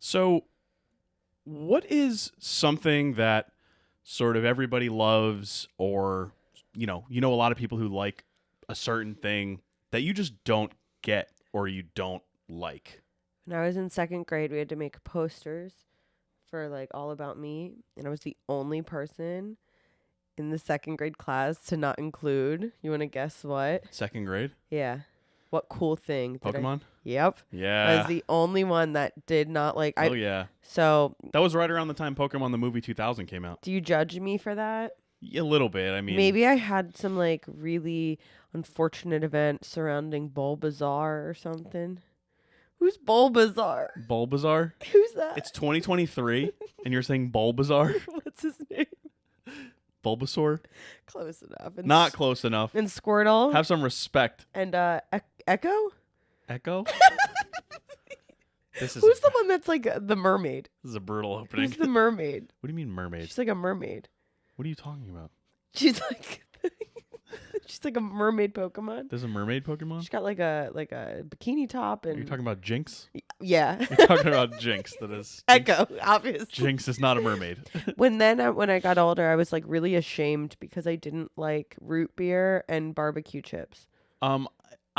So, what is something that sort of everybody loves, or a lot of people who like a certain thing that you just don't get or you don't like? When I was in second grade, we had to make posters for like All About Me, and I was the only person in the second grade class to not include. You want to guess what? Second grade? Yeah. What cool thing? Pokemon? Yep. Yeah. I was the only one that did not like. Oh, yeah. So. That was right around the time Pokemon the movie 2000 came out. Do you judge me for that? Yeah, a little bit. I mean, maybe I had some like really unfortunate event surrounding Bulbasaur or something. Who's Bulbasaur? Bulbasaur? Who's that? It's 2023, and you're saying Bulbasaur? What's his name? Bulbasaur? Close enough. Not close enough. And Squirtle. Have some respect. And Echo? Echo? Who's the one that's like the mermaid? This is a brutal opening. Who's the mermaid? What do you mean mermaid? She's like a mermaid. What are you talking about? She's like she's like a mermaid Pokemon. There's a mermaid Pokemon? She's got like a bikini top and. Are you talking about Jinx? Yeah. You're talking about Jinx. That is Echo, obviously. Jinx is not a mermaid. When I got older, I was like really ashamed because I didn't like root beer and barbecue chips.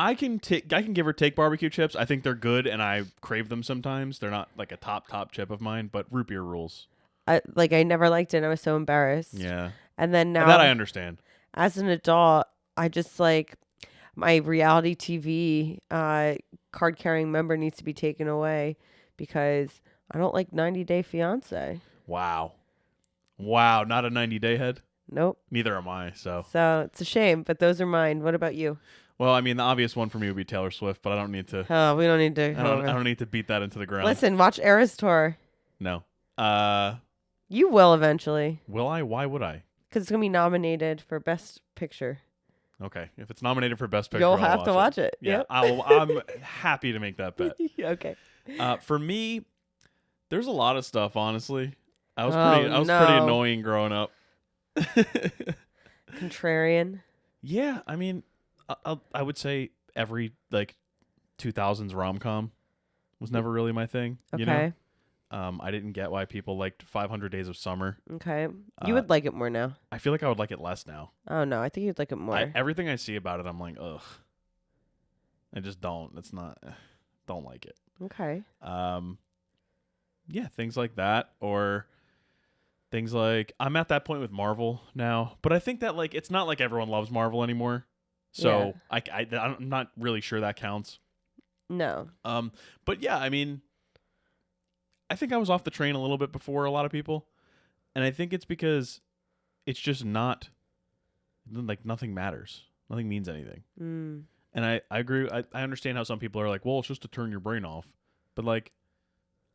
I can give or take barbecue chips. I think they're good, and I crave them sometimes. They're not like a top chip of mine, but root beer rules. I never liked it. And I was so embarrassed. Yeah. And then now that I understand. As an adult, I just like my reality TV card carrying member needs to be taken away because I don't like 90 Day Fiance. Wow. Not a 90-day head? Nope. Neither am I. So it's a shame, but those are mine. What about you? Well, I mean, the obvious one for me would be Taylor Swift, but I don't need to. Oh, we don't need to. I don't need to beat that into the ground. Listen, watch Eras Tour. No. You will eventually. Will I? Why would I? Because it's gonna be nominated for Best Picture. Okay, if it's nominated for Best Picture, you'll have to watch it. Yeah, yep. I'm happy to make that bet. Okay. For me, there's a lot of stuff. Honestly, I was pretty annoying growing up. Contrarian. Yeah, I mean, I would say every like 2000s rom-com was never really my thing. Okay. You know? I didn't get why people liked 500 Days of Summer. Okay. You would like it more now. I feel like I would like it less now. Oh, no. I think you'd like it more. Everything I see about it, I'm like, ugh. I just don't. It's not. Don't like it. Okay. Yeah, things like that. Or things like, I'm at that point with Marvel now. But I think that, like, it's not like everyone loves Marvel anymore. So yeah. I'm not really sure that counts. No. But yeah, I mean, I think I was off the train a little bit before a lot of people. And I think it's because it's just not, like, nothing matters. Nothing means anything. Mm. And I agree. I understand how some people are like, well, it's just to turn your brain off. But, like,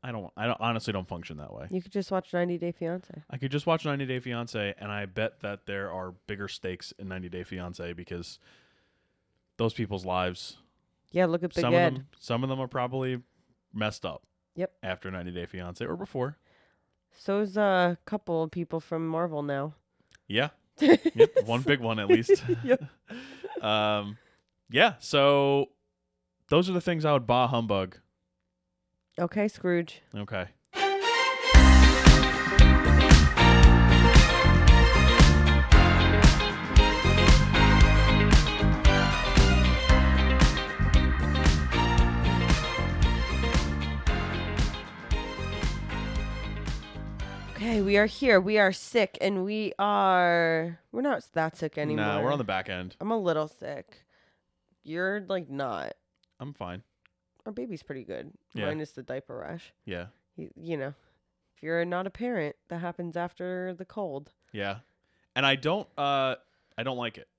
I honestly don't function that way. You could just watch 90 Day Fiance. I could just watch 90 Day Fiance, and I bet that there are bigger stakes in 90 Day Fiance because those people's lives. Yeah, look at Big Ed. Some of them are probably messed up. Yep. After 90 Day Fiance or before. So's a couple of people from Marvel now. Yeah. Yep. One big one at least. Yep. Yeah. So those are the things I would bah humbug. Okay, Scrooge. Okay. Okay, we are here. We are sick, and we're not that sick anymore. No, we're on the back end. I'm a little sick. You're, like, not. I'm fine. Our baby's pretty good. Yeah. Minus the diaper rash. Yeah. You know, if you're not a parent, that happens after the cold. Yeah. And I don't like it.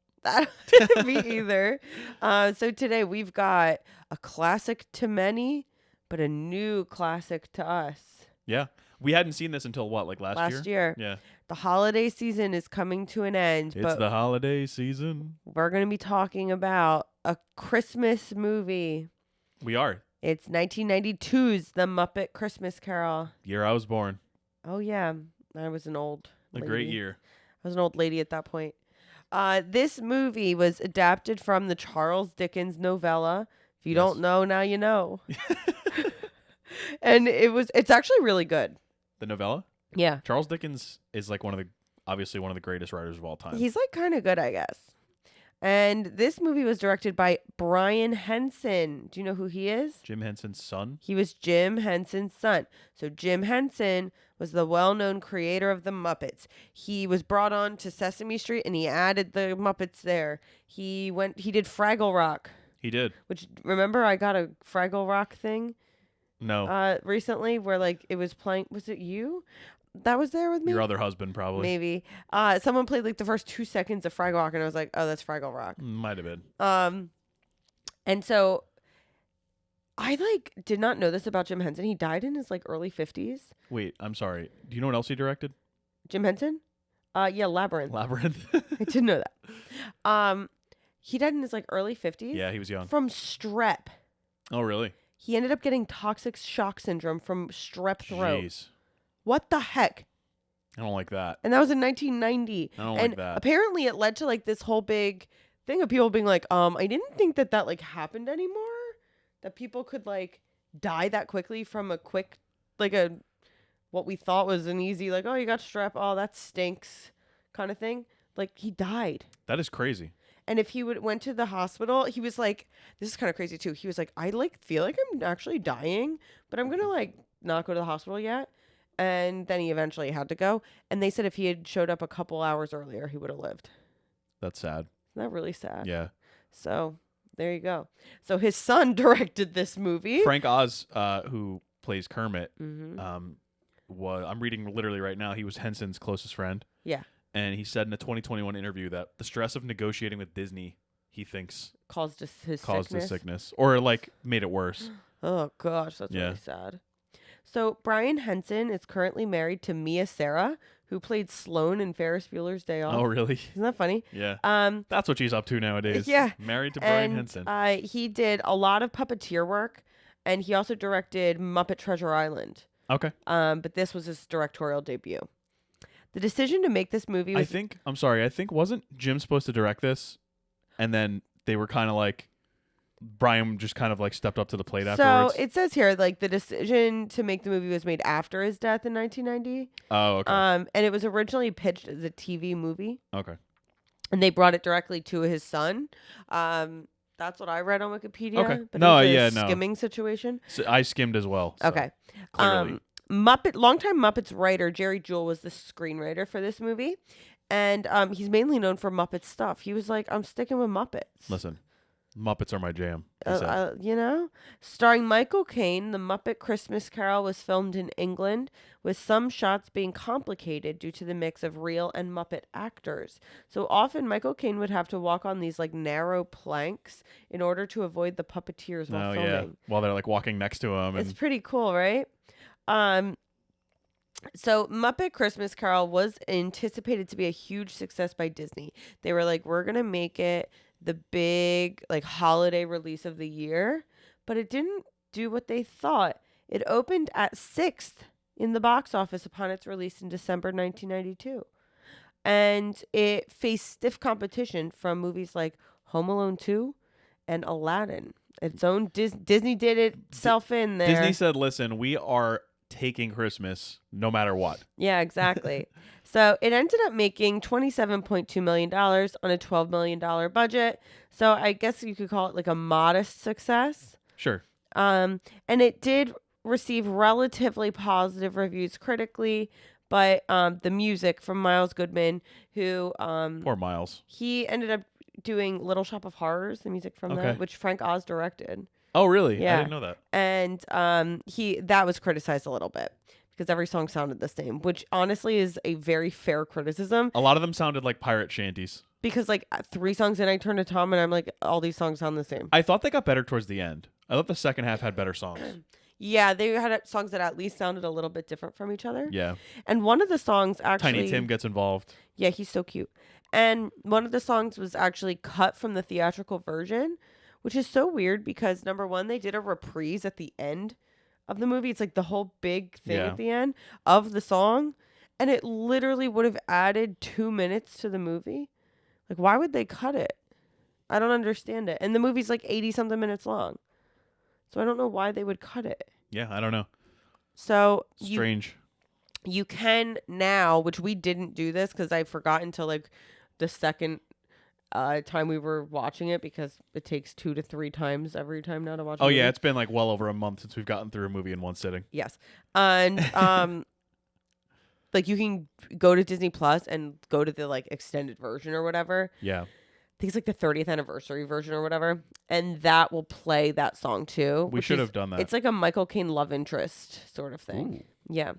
Me either. So today we've got a classic to many, but a new classic to us. Yeah. We hadn't seen this until what, like last year? Last year. Yeah. The holiday season is coming to an end. It's the holiday season. We're going to be talking about a Christmas movie. We are. It's 1992's The Muppet Christmas Carol. Year I was born. Oh, yeah. I was an old lady. A great year. I was an old lady at that point. This movie was adapted from the Charles Dickens novella. If you don't know, now you know. And it's actually really good. The novella? Yeah. Charles Dickens is like obviously one of the greatest writers of all time. He's like kind of good, I guess. And this movie was directed by Brian Henson. Do you know who he is? Jim Henson's son? He was Jim Henson's son. So Jim Henson was the well-known creator of the Muppets. He was brought on to Sesame Street and he added the Muppets there. He did Fraggle Rock. He did. Which, remember I got a Fraggle Rock thing? No. Recently where like it was playing, was it you? That was there with me? Your other husband, probably. Maybe. Someone played like the first 2 seconds of Fraggle Rock and I was like, oh, that's Fraggle Rock. Might have been. And so I like did not know this about Jim Henson. He died in his like early 50s. Wait, I'm sorry. Do you know what else he directed? Jim Henson? Yeah, Labyrinth. Labyrinth. I didn't know that. He died in his like early 50s. Yeah, he was young. From strep. Oh, really? He ended up getting toxic shock syndrome from strep throat. Jeez. What the heck? I don't like that. And that was in 1990. I don't and like that. Apparently it led to like this whole big thing of people being like, I didn't think that like happened anymore. That people could like die that quickly from a quick, like what we thought was an easy, like, oh, you got strep. Oh, that stinks kind of thing. Like he died. That is crazy. And if he went to the hospital, he was like, this is kind of crazy too. He was like, I like feel like I'm actually dying, but I'm going to like not go to the hospital yet. And then he eventually had to go. And they said if he had showed up a couple hours earlier, he would have lived. That's sad. Isn't that really sad? Yeah. So there you go. So his son directed this movie. Frank Oz, who plays Kermit, Mm-hmm. I'm reading literally right now, he was Henson's closest friend. Yeah. And he said in a 2021 interview that the stress of negotiating with Disney, he thinks, Caused his sickness. Or like made it worse. Oh gosh, that's really sad. So Brian Henson is currently married to Mia Sara, who played Sloane in Ferris Bueller's Day Off. Oh, really? Isn't that funny? Yeah. That's what she's up to nowadays. Yeah. Married to Brian Henson. He did a lot of puppeteer work, and he also directed Muppet Treasure Island. Okay. But this was his directorial debut. The decision to make this movie was... I think wasn't Jim supposed to direct this? And then they were kind of like, Brian just kind of like stepped up to the plate afterwards. So it says here, like, the decision to make the movie was made after his death in 1990. Oh, okay. And it was originally pitched as a TV movie. Okay. And they brought it directly to his son. That's what I read on Wikipedia. Okay. But No, it was a yeah, no. skimming situation. So I skimmed as well. So Okay. Clearly. Longtime Muppets writer Jerry Jewell was the screenwriter for this movie. And he's mainly known for Muppet stuff. He was like, I'm sticking with Muppets. Listen, Muppets are my jam. He said. You know? Starring Michael Caine, the Muppet Christmas Carol was filmed in England, with some shots being complicated due to the mix of real and Muppet actors. So often Michael Caine would have to walk on these like narrow planks in order to avoid the puppeteers while filming. Yeah. While they're like walking next to him. It's pretty cool, right? So Muppet Christmas Carol was anticipated to be a huge success by Disney. They were like, we're going to make it the big like holiday release of the year, but it didn't do what they thought. It opened at 6th in the box office upon its release in December 1992. And it faced stiff competition from movies like Home Alone 2 and Aladdin. Its own Disney did itself in there. Disney said, listen, we are taking Christmas no matter what. Yeah, exactly. So it ended up making $27.2 million on a $12 million budget. So I guess you could call it like a modest success. Sure. And it did receive relatively positive reviews critically, but the music from Miles Goodman, who Poor Miles. he ended up doing Little Shop of Horrors, the music from that, which Frank Oz directed. Oh, really? Yeah. I didn't know that. And that was criticized a little bit because every song sounded the same, which honestly is a very fair criticism. A lot of them sounded like pirate shanties. Because like 3 songs in, I turned to Tom and I'm like, all these songs sound the same. I thought they got better towards the end. I thought the second half had better songs. Yeah, they had songs that at least sounded a little bit different from each other. Yeah. And one of the songs actually... Tiny Tim gets involved. Yeah, he's so cute. And one of the songs was actually cut from the theatrical version, which is so weird because, number one, they did a reprise at the end of the movie. It's like the whole big thing at the end of the song. And it literally would have added 2 minutes to the movie. Like, why would they cut it? I don't understand it. And the movie's like 80-something minutes long. So I don't know why they would cut it. Yeah, I don't know. So Strange. you can now, which we didn't do this because I forgot until like the second time we were watching it, because it takes 2 to 3 times every time now to watch a movie. Yeah, it's been like well over a month since we've gotten through a movie in one sitting. Yes. And like you can go to Disney Plus and go to the like extended version or whatever. Yeah. I think it's like the 30th anniversary version or whatever, and that will play that song too. We should have done that. It's like a Michael Caine love interest sort of thing. Ooh. Yeah.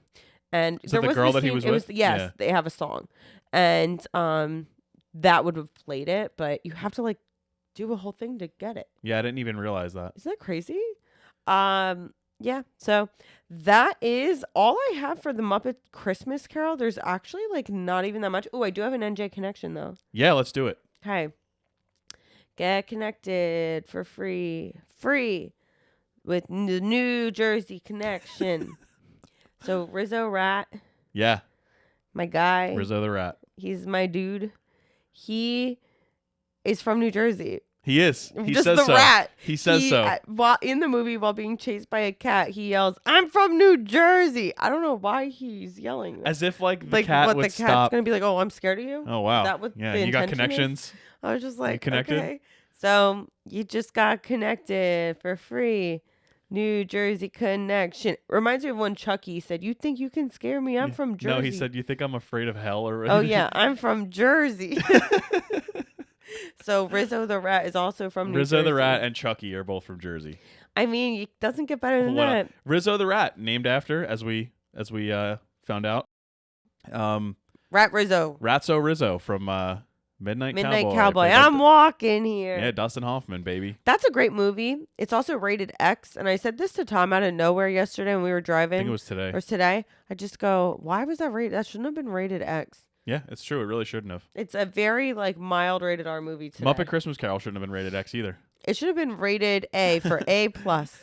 And Is there that the was girl the that he scene- was it with? yes, Yeah. they have a song. And that would have played it, but you have to like do a whole thing to get it. Yeah, I didn't even realize that. Isn't that crazy? Yeah. So that is all I have for the Muppet Christmas Carol. There's actually like not even that much. Oh, I do have an NJ connection though. Yeah, let's do it. Okay. Get connected for free. Free with the New Jersey connection. So Rizzo Rat, Yeah, my guy. Rizzo the Rat. He's my dude. He is from New Jersey. He is. He Just says the so. rat. He says so. While in the movie, while being chased by a cat, he yells, "I'm from New Jersey." I don't know why he's yelling that. As if like the cat what would the cat's stop. gonna be like, "Oh, I'm scared of you." Oh wow. Is that what yeah, the you got intention is? connections. I was just like, connected? okay. So you just got connected for free. New Jersey connection. Reminds me of when Chucky said, "You think you can scare me? I'm from Jersey." No, he said, "You think I'm afraid of hell or?" "Oh yeah, I'm from Jersey." So Rizzo the Rat is also from New Jersey. Rizzo the Rat and Chucky are both from Jersey. I mean, it doesn't get better than What that. Rizzo the Rat, named after, as we found out, Rat Rizzo. Ratso Rizzo from Midnight Cowboy. played by I'm walking here. Yeah, Dustin Hoffman, baby. That's a great movie. It's also rated X. And I said this to Tom out of nowhere yesterday when we were I driving. think it was today. Or today. I just go, why was that rated? That shouldn't have been rated X. Yeah, it's true. It really shouldn't have. It's a very like mild rated R movie today. Muppet Christmas Carol shouldn't have been rated X either. It should have been rated A for A plus.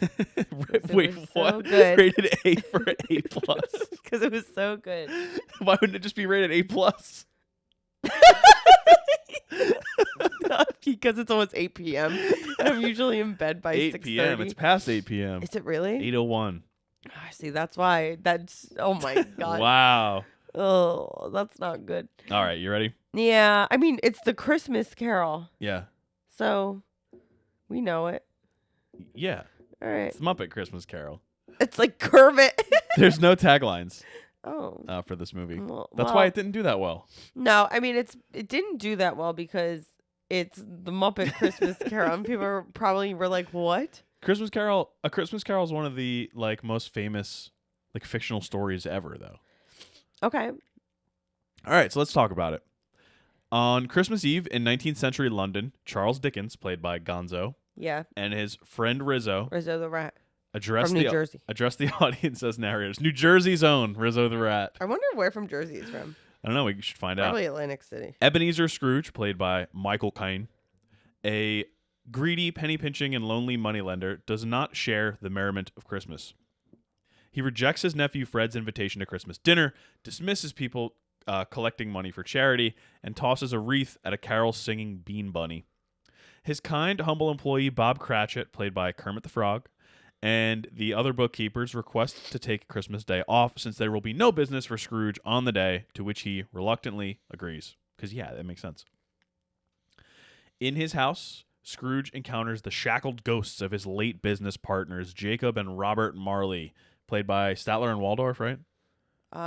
Wait, was what? so good. Rated A for A plus. Because it was so good. Why wouldn't it just be rated A plus? Because it's almost 8 p.m. And I'm usually in bed by 8 6:30. p.m. It's past 8 p.m. Is it really? 8:01. See, that's why. That's, oh my God. Wow. Oh, that's not good. All right, you ready? Yeah. I mean, it's the Christmas Carol. Yeah. So we know it. Yeah. All right. It's Muppet Christmas Carol. It's like Kermit. There's no taglines Oh. for this movie. Well, That's why it didn't do that well. No, I mean, it didn't do that well because it's the Muppet Christmas Carol. And people were like, what? Christmas Carol. A Christmas Carol is one of the like most famous like fictional stories ever, though. Okay. All right, so let's talk about it. On Christmas Eve in 19th century London, Charles Dickens, played by Gonzo, Yeah. and his friend Rizzo Rizzo the Rat addressed from New Jersey. the audience as narrators. New Jersey's own Rizzo the Rat. I wonder where from Jersey he's from. I don't know. We should find out. Probably Atlantic City. Ebenezer Scrooge, played by Michael Caine, a greedy, penny-pinching, and lonely moneylender, does not share the merriment of Christmas. He rejects his nephew Fred's invitation to Christmas dinner, dismisses people collecting money for charity, and tosses a wreath at a carol-singing bean bunny. His kind, humble employee Bob Cratchit, played by Kermit the Frog, and the other bookkeepers request to take Christmas Day off since there will be no business for Scrooge on the day, to which he reluctantly agrees. Because, yeah, that makes sense. In his house, Scrooge encounters the shackled ghosts of his late business partners, Jacob and Robert Marley, played by Statler and Waldorf, right?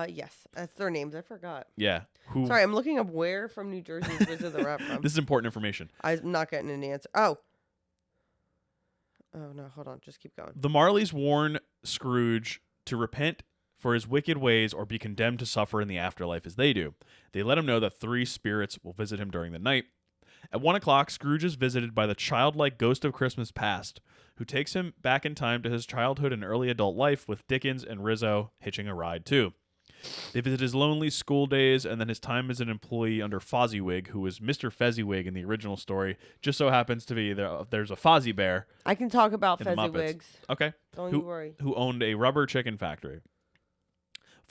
Yes. That's their names. I forgot. Yeah. Who? Sorry, I'm looking up where from New Jersey is Rizzo the Rat from. This is important information. I'm not getting an answer. Oh, no. Hold on. Just keep going. The Marleys warn Scrooge to repent for his wicked ways or be condemned to suffer in the afterlife as they do. They let him know that 3 spirits will visit him during the night. At 1 o'clock, Scrooge is visited by the childlike ghost of Christmas past, who takes him back in time to his childhood and early adult life, with Dickens and Rizzo hitching a ride too. They visit his lonely school days and then his time as an employee under Fozziwig, who was Mr. Fezziwig in the original story. Just so happens to be there's a Fozzie Bear. I can talk about in the Muppets. Fezziwigs. Okay. Don't you worry. Who owned a rubber chicken factory.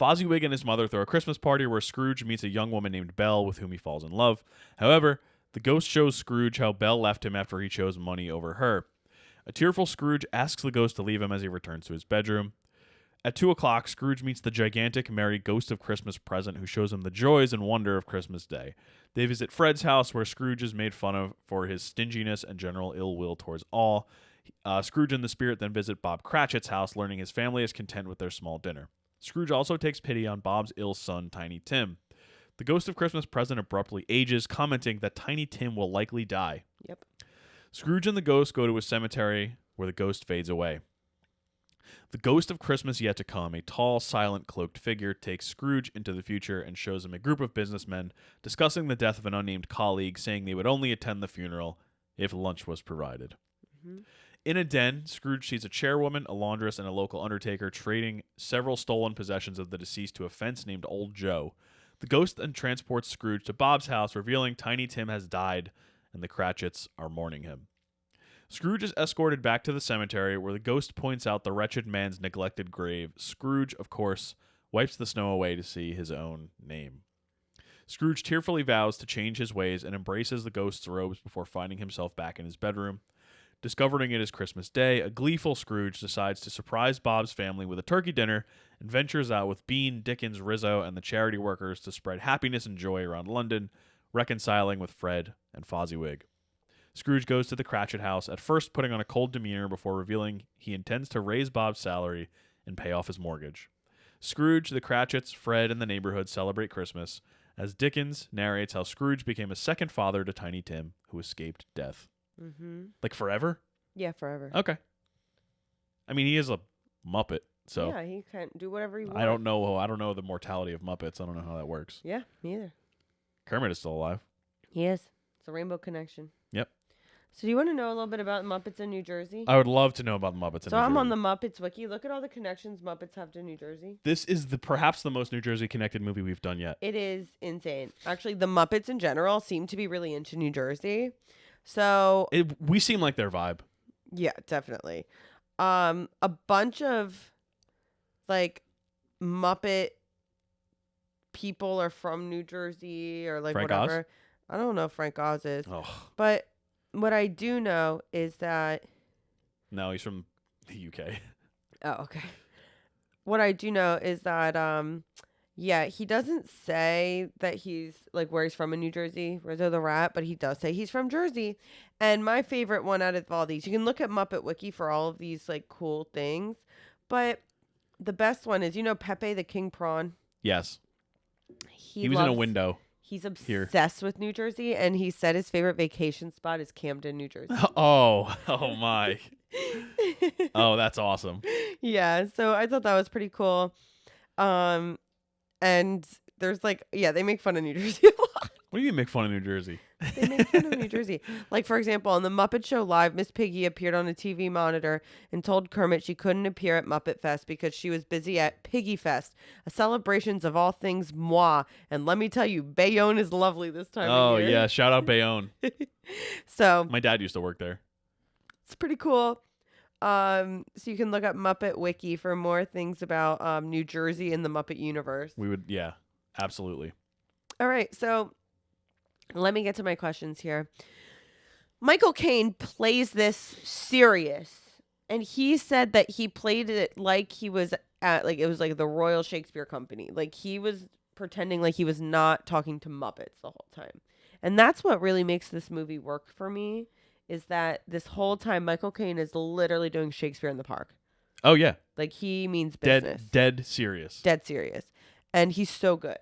Fozziwig and his mother throw a Christmas party where Scrooge meets a young woman named Belle with whom he falls in love. However, the ghost shows Scrooge how Belle left him after he chose money over her. A tearful Scrooge asks the ghost to leave him as he returns to his bedroom. At 2 o'clock, Scrooge meets the gigantic, merry ghost of Christmas present who shows him the joys and wonder of Christmas Day. They visit Fred's house, where Scrooge is made fun of for his stinginess and general ill will towards all. Scrooge and the spirit then visit Bob Cratchit's house, learning his family is content with their small dinner. Scrooge also takes pity on Bob's ill son, Tiny Tim. The ghost of Christmas present abruptly ages, commenting that Tiny Tim will likely die. Yep. Scrooge and the ghost go to a cemetery where the ghost fades away. The ghost of Christmas yet to come, a tall, silent, cloaked figure, takes Scrooge into the future and shows him a group of businessmen discussing the death of an unnamed colleague, saying they would only attend the funeral if lunch was provided. Mm-hmm. In a den, Scrooge sees a chairwoman, a laundress, and a local undertaker trading several stolen possessions of the deceased to a fence named Old Joe. The ghost then transports Scrooge to Bob's house, revealing Tiny Tim has died and the Cratchits are mourning him. Scrooge is escorted back to the cemetery, where the ghost points out the wretched man's neglected grave. Scrooge, of course, wipes the snow away to see his own name. Scrooge tearfully vows to change his ways and embraces the ghost's robes before finding himself back in his bedroom. Discovering it is Christmas Day, a gleeful Scrooge decides to surprise Bob's family with a turkey dinner and ventures out with Bean, Dickens, Rizzo, and the charity workers to spread happiness and joy around London, reconciling with Fred and Fozziwig. Scrooge goes to the Cratchit house, at first putting on a cold demeanor before revealing he intends to raise Bob's salary and pay off his mortgage. Scrooge, the Cratchits, Fred, and the neighborhood celebrate Christmas, as Dickens narrates how Scrooge became a second father to Tiny Tim, who escaped death. Mm-hmm. Like forever? Yeah, forever. Okay. I mean, he is a Muppet, so yeah, he can do whatever he wants. I don't know the mortality of Muppets. I don't know how that works. Yeah, me either. Kermit is still alive. He is. It's a rainbow connection. Yep. So do you want to know a little bit about Muppets in New Jersey? I would love to know about the Muppets in So New I'm Jersey. on the Muppets wiki. Look at all the connections Muppets have to New Jersey. This is perhaps the most New Jersey connected movie we've done yet. It is insane. Actually, the Muppets in general seem to be really into New Jersey. So We seem like their vibe. yeah, definitely. A bunch of like Muppet people are from New Jersey or like Frank whatever. Oz? I don't know if Frank Oz is. Oh, But what I do know is that no, he's from the UK. oh, okay. What I do know is that yeah, he doesn't say that he's like where he's from in New Jersey, Rizzo the Rat, but he does say he's from Jersey. And my favorite one out of all these, you can look at Muppet Wiki for all of these like cool things, but the best one is, you know, Pepe the King Prawn. Yes. He was in a loves- window. He's here. obsessed with New Jersey, and he said his favorite vacation spot is Camden, New Jersey. Oh my. Oh, that's awesome. Yeah, so I thought that was pretty cool. And there's like, yeah, they make fun of New Jersey a lot. What do you mean make fun of New Jersey? They make fun of New Jersey. Like, for example, on the Muppet Show Live, Miss Piggy appeared on a TV monitor and told Kermit she couldn't appear at Muppet Fest because she was busy at Piggy Fest, a celebrations of all things moi. And let me tell you, Bayonne is lovely this time Oh of year. yeah, shout out Bayonne. So My dad used to work there. it's pretty cool. So you can look up Muppet Wiki for more things about New Jersey and the Muppet universe. We would, yeah, absolutely. All right, so let me get to my questions here. Michael Caine plays this serious, and he said that he played it like he was at, like, it was like the Royal Shakespeare Company. Like, he was pretending like he was not talking to Muppets the whole time. And that's what really makes this movie work for me, is that this whole time Michael Caine is literally doing Shakespeare in the Park. Oh yeah, Like, he means business. dead serious. Dead serious. And he's so good.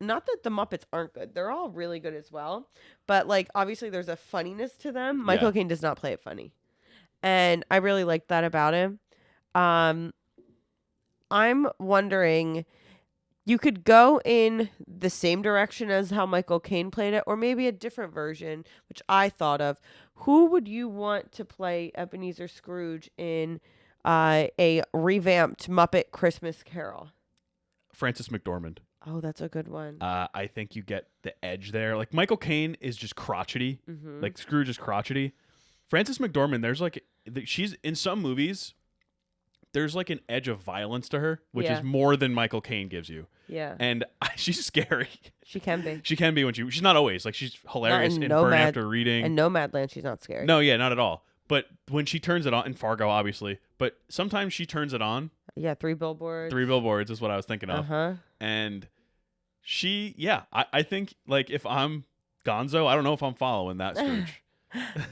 Not that the Muppets aren't good. They're all really good as well. But, like, obviously there's a funniness to them. Michael Caine does not play it funny. And I really like that about him. I'm wondering, you could go in the same direction as how Michael Caine played it, or maybe a different version, which I thought of. Who would you want to play Ebenezer Scrooge in a revamped Muppet Christmas Carol? Frances McDormand. Oh, that's a good one. I think you get the edge there. Like Michael Caine is just crotchety. Mm-hmm. Like Scrooge is crotchety. Frances McDormand, there's like she's in some movies. There's like an edge of violence to her, which Yeah. is more than Michael Caine gives you. Yeah. And she's scary. She can be. She can be when she's not always. Like she's hilarious in in Nomad. Burn After Reading. And Nomadland, she's not scary. No, yeah, not at all. But when she turns it on, in Fargo, obviously, but sometimes she turns it on Yeah, 3 billboards. 3 Billboards is what I was thinking of. Uh-huh. And I think like if I'm Gonzo, I don't know if I'm following that Scrooge.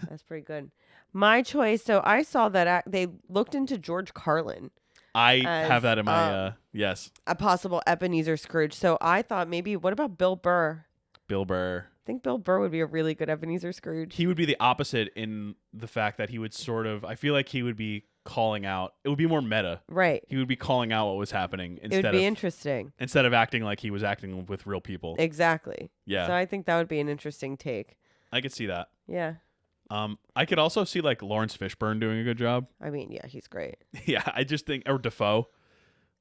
That's pretty good. My choice. So I saw that they looked into George Carlin I as, have that in my yes. a possible Ebenezer Scrooge. So I thought maybe, what about Bill Burr? Bill Burr. I think Bill Burr would be a really good Ebenezer Scrooge. He would be the opposite in the fact that he would sort of, I feel like he would be calling out. It would be more meta. Right. He would be calling out what was happening It would be interesting. instead of acting like he was acting with real people. Exactly. Yeah. So I think that would be an interesting take. I could see that. Yeah. I could also see like Lawrence Fishburne doing a good job. I mean, yeah, he's great. Yeah, I just think, or Defoe.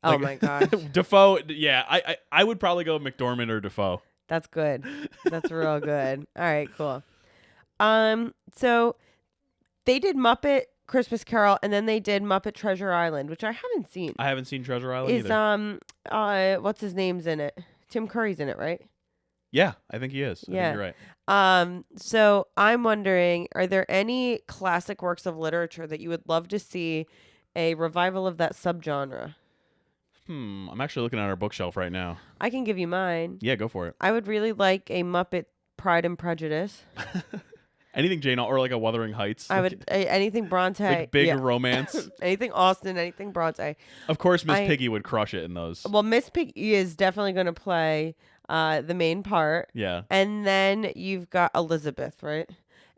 Oh my gosh. Defoe, yeah, I would probably go McDormand or Defoe. That's good. That's real good. All right, cool. So they did Muppet Christmas Carol, and then they did Muppet Treasure Island, which I haven't seen. I haven't seen Treasure Island Is either. what's his name's in it? Tim Curry's in it, right? Yeah, I think he is. Yeah. I think you're right. So I'm wondering, are there any classic works of literature that you would love to see a revival of that subgenre? I'm actually looking at our bookshelf right now. I can give you mine. Yeah, go for it. I would really like a Muppet Pride and Prejudice. Anything Jane or like a Wuthering Heights. I would anything Bronte. Like big yeah. romance. Anything Austen, anything Bronte. Of course, Miss Piggy would crush it in those. Well, Miss Piggy is definitely going to play the main part. Yeah. And then you've got Elizabeth, right?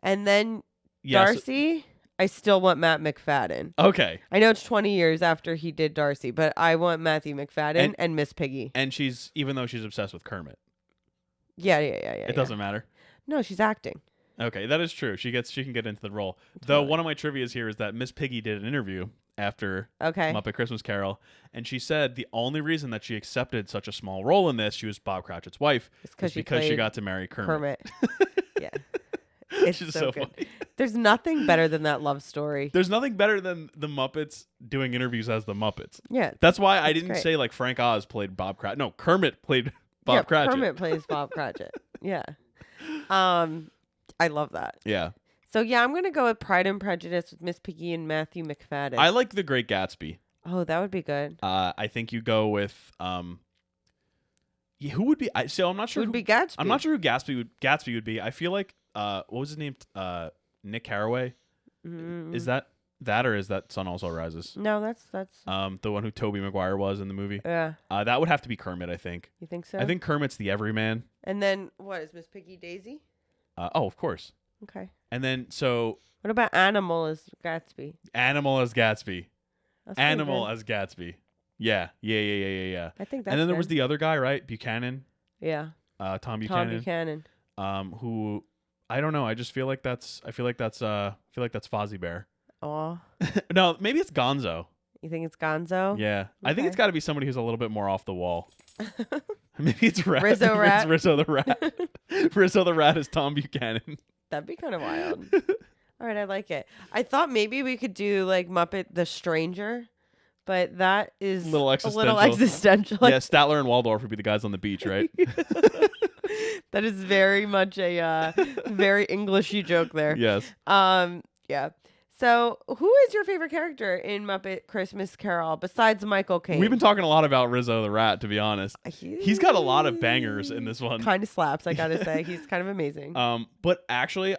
And then Yes. Darcy, I still want Matt McFadden. Okay. I know it's 20 years after he did Darcy, but I want Matthew McFadden and Miss Piggy. And even though she's obsessed with Kermit. Yeah. It doesn't matter. No, she's acting. Okay, that is true. She can get into the role. Though one of my trivias here is that Miss Piggy did an interview after Muppet Christmas Carol, and she said the only reason that she accepted such a small role in this, she was Bob Cratchit's wife, is because she got to marry Kermit. Yeah. It's Which is so funny. good. There's nothing better than that love story. There's nothing better than the Muppets doing interviews as the Muppets. Yeah. That's why I didn't great. say like Frank Oz played Bob Cratchit. No, Kermit played Bob Cratchit. Kermit plays Bob Cratchit. Yeah. I love that. Yeah. So yeah, I'm gonna go with Pride and Prejudice with Miss Piggy and Matthew McFadden. I like The Great Gatsby. Oh, that would be good. I think you go with who would be? I'm not sure. Who would be Gatsby? I'm not sure who Gatsby would be. I feel like what was his name? Nick Carraway. Is that or is that Sun Also Rises? No, that's the one who Tobey Maguire was in the movie. Yeah. That would have to be Kermit, I think. You think so? I think Kermit's the everyman. And then what is Miss Piggy Daisy? Of course. Okay. And then so What about Animal as Gatsby? Animal as Gatsby. That's pretty Animal good. as Gatsby. Yeah. I think that's And then there was good. the other guy, right? Buchanan. Yeah. Tom Buchanan. Tom Buchanan. Who I don't know. I feel like that's Fozzie Bear. Aw. No, maybe it's Gonzo. You think it's Gonzo? Yeah. I think it's Okay. got to be somebody who's a little bit more off the wall. Maybe it's Rat. Rizzo Rat. It's Rizzo the Rat. Rizzo the Rat is Tom Buchanan. That'd be kind of wild. All right, I like it. I thought maybe we could do like Muppet the Stranger, but that is A little existential. existential. Yeah, Statler and Waldorf would be the guys on the beach, right? That is very much a very Englishy joke there. Yes. Yeah. So, who is your favorite character in Muppet Christmas Carol besides Michael Caine? We've been talking a lot about Rizzo the Rat, to be honest. He's got a lot of bangers in this one. Kind of slaps, I gotta say. He's kind of amazing. But actually,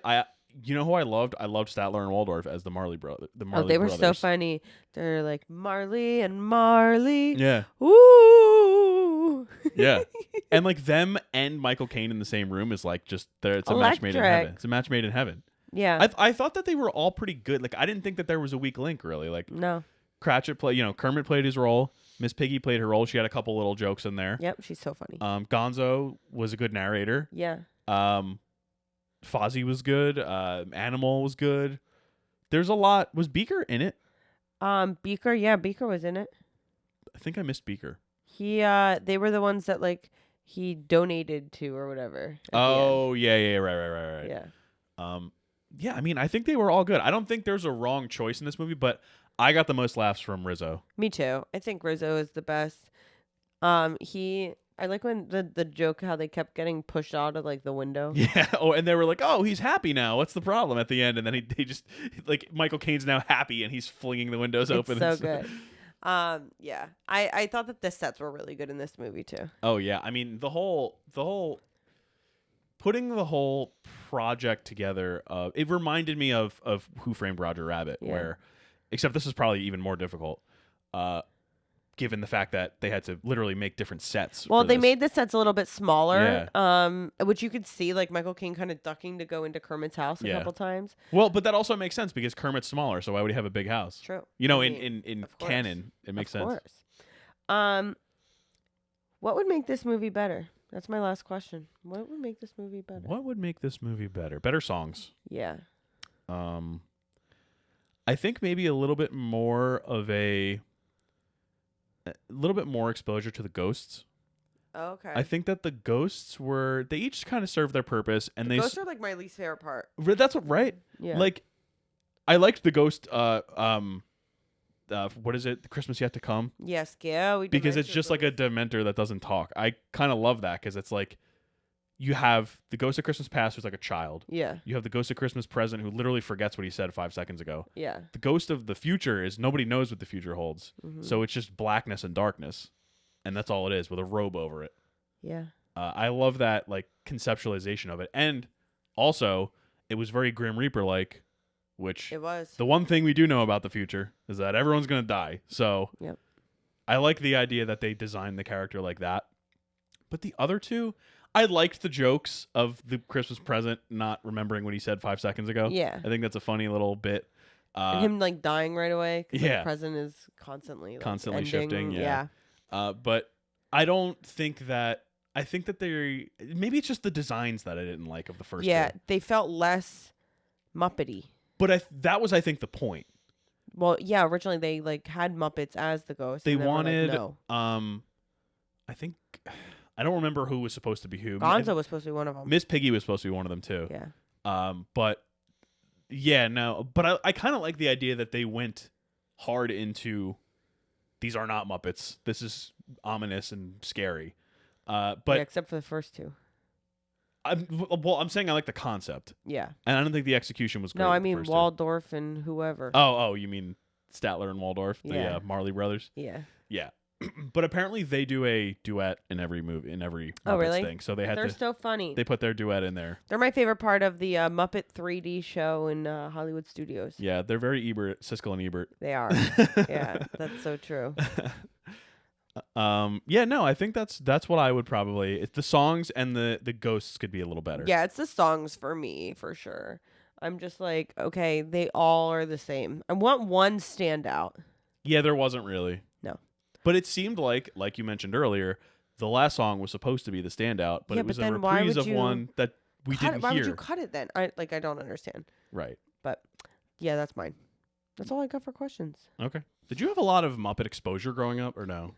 you know who I loved? I loved Statler and Waldorf as the Marley brother. The Marley They were brothers. so funny. They're like Marley and Marley. Yeah. Ooh. Yeah. And like them and Michael Caine in the same room is like just there. It's a match made in Electric. heaven. It's a match made in heaven. Yeah. I thought that they were all pretty good. Like I didn't think that there was a weak link really. Like No. Cratchit Kermit played his role. Miss Piggy played her role. She had a couple little jokes in there. Yep, she's so funny. Gonzo was a good narrator. Yeah. Fozzie was good. Animal was good. There's a lot. Was Beaker in it? Beaker, yeah, Beaker was in it. I think I missed Beaker. They were the ones that like he donated to or whatever. at the Oh yeah, right. end. Yeah. Yeah. I mean, I think they were all good. I don't think there's a wrong choice in this movie, but I got the most laughs from Rizzo. Me too. I think Rizzo is the best. I like when the joke how they kept getting pushed out of like the window. Yeah. Oh, and they were like, "Oh, he's happy now. What's the problem?" At the end, and then they just like Michael Caine's now happy, and he's flinging the windows It's open. so and good. Yeah. I thought that the sets were really good in this movie too. Oh yeah, I mean the whole putting the whole project together. It reminded me of Who Framed Roger Rabbit, Yeah. where, except this is probably even more difficult, given the fact that they had to literally make different sets. Well, for they this. made the sets a little bit smaller. Which you could see like Michael Caine kind of ducking to go into Kermit's house a Yeah. couple times. Well, but that also makes sense because Kermit's smaller, so why would he have a big house? True. You know, I mean, in of course. canon, it makes Of sense. course. What would make this movie better? That's my last question. What would make this movie better? What would make this movie better? Better songs. Yeah. I think maybe a little bit more of a little bit more exposure to the ghosts. Oh, okay. I think that the ghosts they each kind of serve their purpose, and they Ghosts are like my least favorite part. that's what right. Yeah. Like, I liked the ghost. What is it? The Christmas Yet to Come. Yes, yeah. Because it's just like a Dementor that doesn't talk. I kind of love that because it's like you have the Ghost of Christmas Past, who's like a child. Yeah. You have the Ghost of Christmas Present, who literally forgets what he said 5 seconds ago. Yeah. The Ghost of the Future is nobody knows what the future holds, so it's just blackness and darkness, and that's all it is with a robe over it. Yeah. I love that like conceptualization of it, and also it was very Grim Reaper like. Which It was. the one thing we do know about the future is that everyone's going to die. So Yep. I like the idea that they designed the character like that. But the other two, I liked the jokes of the Christmas present not remembering what he said 5 seconds ago. Yeah. I think that's a funny little bit. And him like dying right away. Yeah. The present is constantly ending. Shifting. Yeah. But I don't think that. I think that maybe it's just the designs that I didn't like of the first Yeah. two. They felt less Muppety. But that was, I think, the point. Well, yeah, originally they like had Muppets as the ghosts. They and then were wanted, like, no. I think, I don't remember who was supposed to be who. Gonzo was supposed to be one of them. Miss Piggy was supposed to be one of them too. Yeah. But yeah, no. But I kind of like the idea that they went hard into these are not Muppets. This is ominous and scary. But yeah, except for the first two. I'm saying I like the concept. Yeah. And I don't think the execution was great. No, I with the mean first two. Waldorf and whoever. Oh, you mean Statler and Waldorf, Yeah. the Marley Brothers? Yeah. Yeah. But apparently they do a duet in every movie, in every Muppets Oh, really? thing. So they had They're so funny. they put their duet in there. They're my favorite part of the Muppet 3D show in Hollywood Studios. Yeah, they're very Ebert, Siskel and Ebert. They are. Yeah, that's so true. Yeah, no, I think that's what I would probably. It's the songs and the ghosts could be a little better. Yeah, it's the songs for me, for sure. I'm just like, okay, they all are the same. I want one standout. Yeah, there wasn't really. No. But it seemed like you mentioned earlier, the last song was supposed to be the standout, but Yeah, it was but a then why reprise would of you one that we didn't Why hear. would you cut it then? I don't understand. Right. But yeah, that's mine. That's all I got for questions. Okay. Did you have a lot of Muppet exposure growing up or no?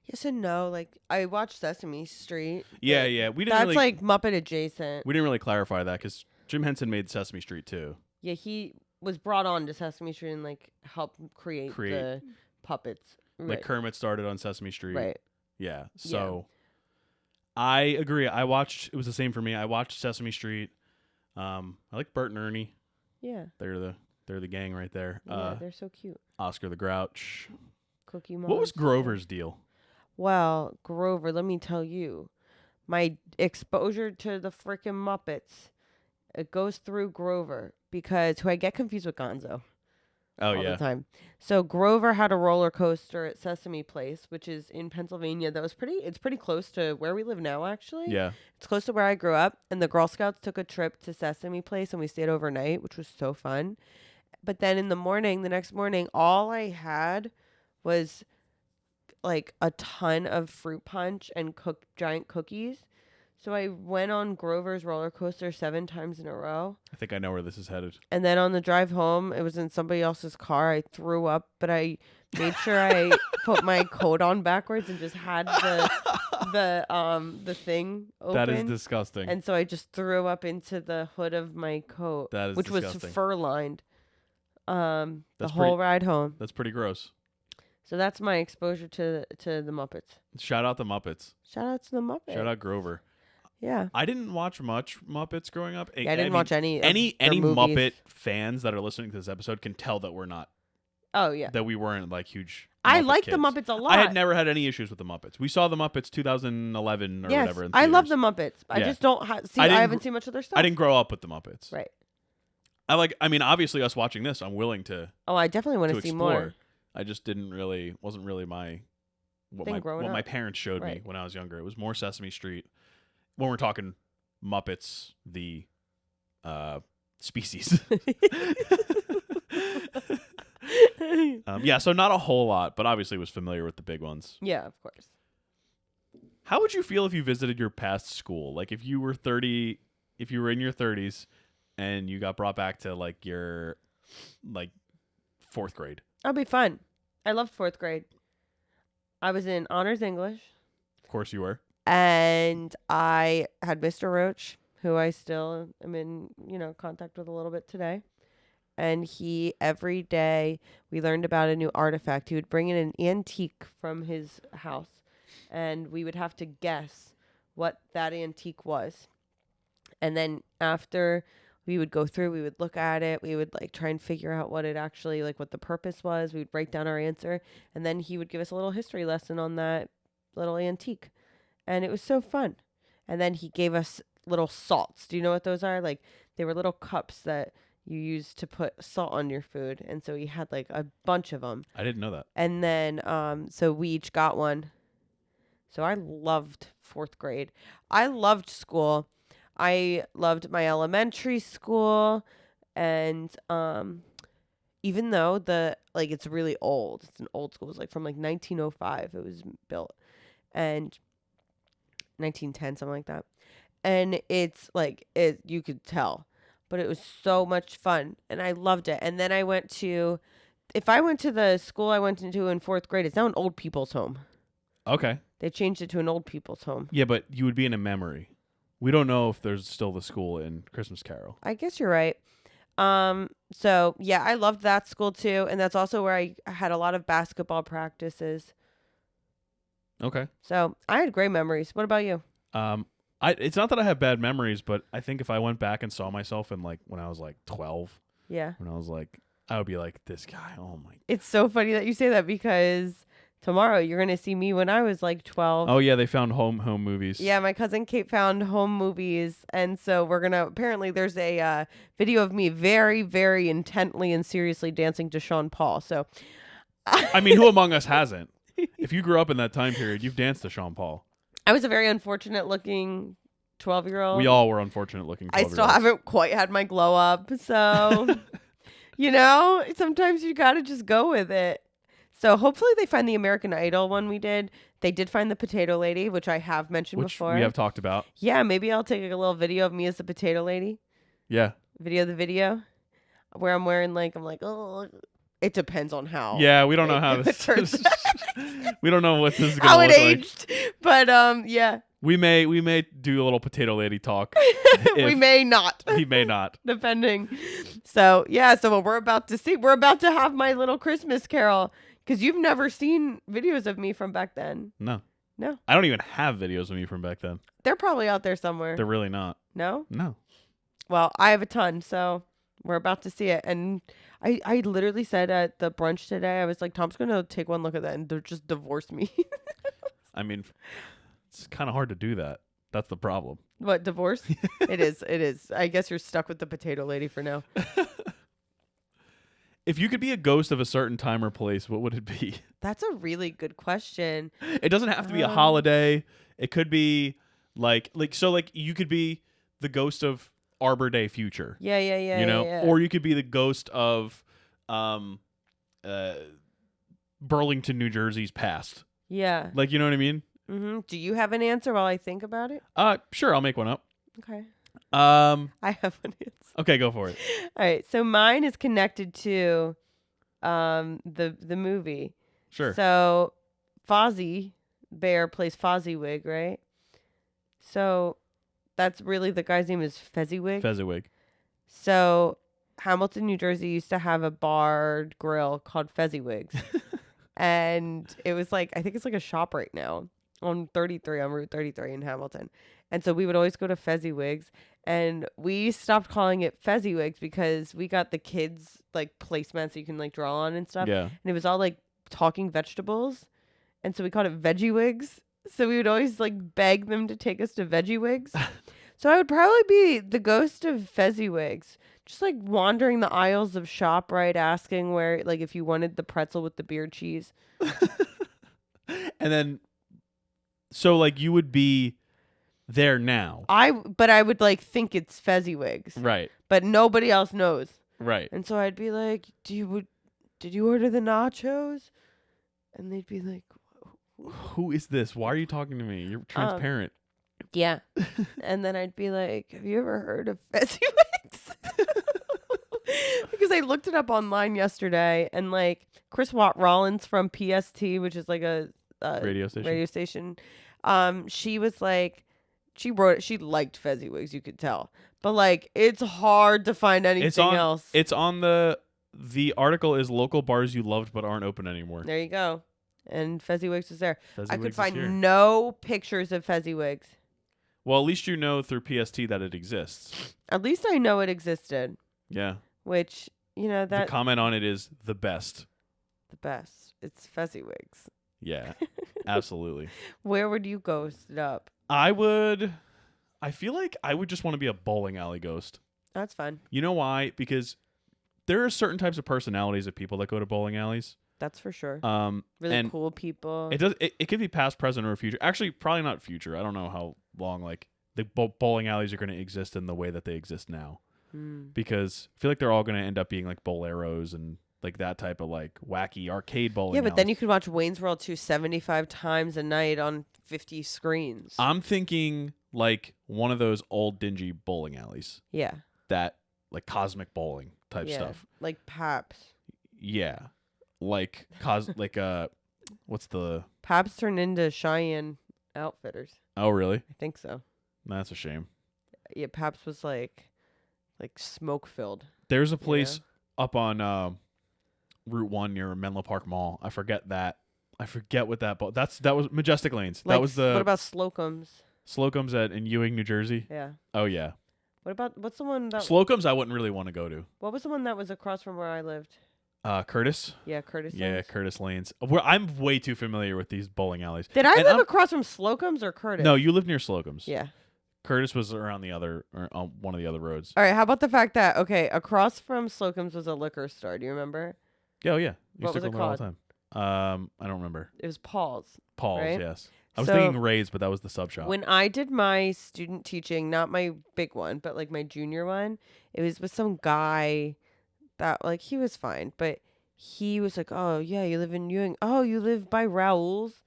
Yes and no. Like I watched Sesame Street. Yeah, yeah. We didn't That's really like Muppet adjacent. we didn't really clarify that because Jim Henson made Sesame Street too. Yeah, he was brought on to Sesame Street and like helped create the puppets. Like Right. Kermit started on Sesame Street. Right. Yeah. So I agree. It was the same for me. I watched Sesame Street. I like Bert and Ernie. Yeah. They're the gang right there. Yeah, they're so cute. Oscar the Grouch. Cookie Monster. What was Grover's deal? Well, Grover, let me tell you, my exposure to the freaking Muppets, it goes through Grover because who I get confused with Gonzo. Oh all yeah. the time. So Grover had a roller coaster at Sesame Place, which is in Pennsylvania. It's pretty close to where we live now, actually. Yeah. It's close to where I grew up. And the Girl Scouts took a trip to Sesame Place and we stayed overnight, which was so fun. But then in the next morning, all I had was like a ton of fruit punch and giant cookies. So I went on Grover's roller coaster 7 times in a row. I think I know where this is headed. And then on the drive home, it was in somebody else's car. I threw up, but I made sure I put my coat on backwards and just had the thing open. That is disgusting. And so I just threw up into the hood of my coat, That is which disgusting. was fur lined. The That's whole pretty- ride home. That's pretty gross. So that's my exposure to the Muppets. Shout out the Muppets. Shout out to the Muppets. Shout out Grover. Yeah. I didn't watch much Muppets growing up. Yeah, I didn't watch any of any their movies. Muppet fans that are listening to this episode can tell that we're not Oh yeah. that we weren't like huge. I Muppet like kids. the Muppets a lot. I had never had any issues with the Muppets. We saw the Muppets 2011 or yes, whatever. In I love theaters. the Muppets. I Yeah. just don't see. I haven't seen much of their stuff. I didn't grow up with the Muppets. Right. I mean, obviously, us watching this, I'm willing to. Oh, I definitely want to see explore. more. I just wasn't really my what growing my up. parents showed me Right. when I was younger. It was more Sesame Street. When we're talking Muppets, the species. Yeah, so not a whole lot, but obviously was familiar with the big ones. Yeah, of course. How would you feel if you visited your past school? Like if you were in your 30s and you got brought back to like your like 4th grade? That'll be fun. I loved 4th grade. I was in honors English. Of course you were. And I had Mr. Roach, who I still am in, contact with a little bit today. And every day we learned about a new artifact. He would bring in an antique from his house, and we would have to guess what that antique was. And then after we would go through, we would look at it. We would like try and figure out what it actually, like what the purpose was. We would write down our answer, and then he would give us a little history lesson on that little antique. And it was so fun. And then he gave us little salts. Do you know what those are? Like they were little cups that you used to put salt on your food. And so he had like a bunch of them. I didn't know that. And then so we each got one. So I loved 4th grade. I loved school. I loved my elementary school. And even though it's really old. It's an old school. It's like from like 1905 it was built. And 1910, something like that. And it's like you could tell, but it was so much fun and I loved it. And then if I went to the school I went into in 4th grade, it's now an old people's home. Okay. They changed it to an old people's home. Yeah, but you would be in a memory. We don't know if there's still the school in Christmas Carol. I guess you're right. So yeah, I loved that school too. And that's also where I had a lot of basketball practices. Okay. So I had great memories. What about you? It's not that I have bad memories, but I think if I went back and saw myself in like when I was like 12, Yeah. when I was like, I would be like, this guy, oh my. It's so funny that you say that because tomorrow you're going to see me when I was like 12. Oh yeah, they found home movies. Yeah, my cousin Kate found home movies. And so apparently there's a video of me very, very intently and seriously dancing to Sean Paul. So. I mean, who among us hasn't? If you grew up in that time period, you've danced to Sean Paul. I was a very unfortunate looking 12-year-old. We all were unfortunate looking 12-year-olds. I still haven't quite had my glow up. So, sometimes you got to just go with it. So hopefully they find the American Idol one we did. They did find the potato lady, which I have mentioned before. We have talked about. Yeah, maybe I'll take a little video of me as the potato lady. Yeah. Video of the video where I'm wearing oh, it depends on how. Yeah, we don't know how this turns. We don't know what this is going to how look it like. aged. But yeah. We may do a little potato lady talk. We may not. He may not. Depending. So, yeah. So what we're about to have my little Christmas Carol. Because you've never seen videos of me from back then. No. No. I don't even have videos of me from back then. They're probably out there somewhere. They're really not. No? No. Well, I have a ton. So we're about to see it. And I literally said at the brunch today, I was like, Tom's going to take one look at that and they'll just divorce me. I mean, it's kind of hard to do that. That's the problem. What, divorce? It is. It is. I guess you're stuck with the potato lady for now. If you could be a ghost of a certain time or place, what would it be? That's a really good question. It doesn't have to be a holiday. It could be like you could be the ghost of Arbor Day future. Yeah. Yeah. Or you could be the ghost of Burlington, New Jersey's past. Yeah. Like, you know what I mean? Mm-hmm. Do you have an answer while I think about it? Sure, I'll make one up. Okay. I have an answer. Okay, go for it. All right. So mine is connected to the movie. Sure. So Fozzie Bear plays Fozziwig, right? So that's really the guy's name is Fezziwig. Fezziwig. So Hamilton, New Jersey used to have a bar grill called Fezziwig's. And it was like, I think it's like a shop right now on Route 33 in Hamilton. And so we would always go to Fezziwig's, and we stopped calling it Fezziwig's because we got the kids like placemats you can like draw on and stuff. Yeah. And it was all like talking vegetables, and so we called it Veggie Wigs. So we would always like beg them to take us to Veggie Wigs. So I would probably be the ghost of Fezziwigs, just like wandering the aisles of ShopRite, asking where, like, if you wanted the pretzel with the beer cheese. And then, so like you would be there now, But I would like think it's Fezziwigs, right? but nobody else knows. Right. And so I'd be like, did you order the nachos? And they'd be like, Who is this? Why are you talking to me? You're transparent. yeah. And then I'd be like, have you ever heard of Fezziwigs? Because I looked it up online yesterday, and like Chris Rollins from PST, which is like a Radio station. She was like, she liked Fezziwigs, you could tell. But like, it's hard to find anything else. It's on the article is local bars you loved but aren't open anymore. There you go. And Fezziwigs was there. I could Fezziwigs find no pictures of Fezziwigs. Well, at least you know through PST that it exists. At least I know it existed. Yeah. Which, you know, The comment on it is the best. The best. It's Fezziwigs. Yeah. Absolutely. Where would you ghost it up? I feel like I would just want to be a bowling alley ghost. That's fun. You know why? Because there are certain types of personalities of people that go to bowling alleys. That's for sure. Really cool people. It could be past, present, or future. Actually, probably not future. I don't know how long like the bowling alleys are going to exist in the way that they exist now. Because I feel like they're all going to end up being like boleros and like that type of like wacky arcade bowling. Yeah, but alleys. then you could watch Wayne's World 2 75 times a night on 50 screens. I'm thinking like one of those old dingy bowling alleys. Yeah. That like cosmic bowling type stuff. Like Paps. Yeah. Like what's the Paps turned into Cheyenne Outfitters. Oh, really? I think so. That's a shame. Yeah, Paps was like smoke filled. There's a place up on Route 1 near Menlo Park Mall. I forget what that that was Majestic Lanes. Like, that was what about Slocum's? Slocum's in Ewing, New Jersey. Yeah. Oh yeah. What's the one that Slocum's I wouldn't really want to go to. What was the one that was across from where I lived? Curtis. Yeah, Curtis. Yeah, Lanes. Curtis Lanes. I'm way too familiar with these bowling alleys. Did I live across from Slocum's or Curtis? No, you live near Slocum's. Yeah. Curtis was around on one of the other roads. All right, how about the fact that across from Slocum's was a liquor store? Do you remember? Oh yeah. What was it called? All the time. I don't remember. It was Paul's. Paul's, right? yes. I was thinking Ray's, but that was the sub shop. When I did my student teaching, not my big one, but like my junior one, it was with some guy that like he was fine, but he was like, "Oh yeah, you live in Ewing. Oh, you live by Raoul's."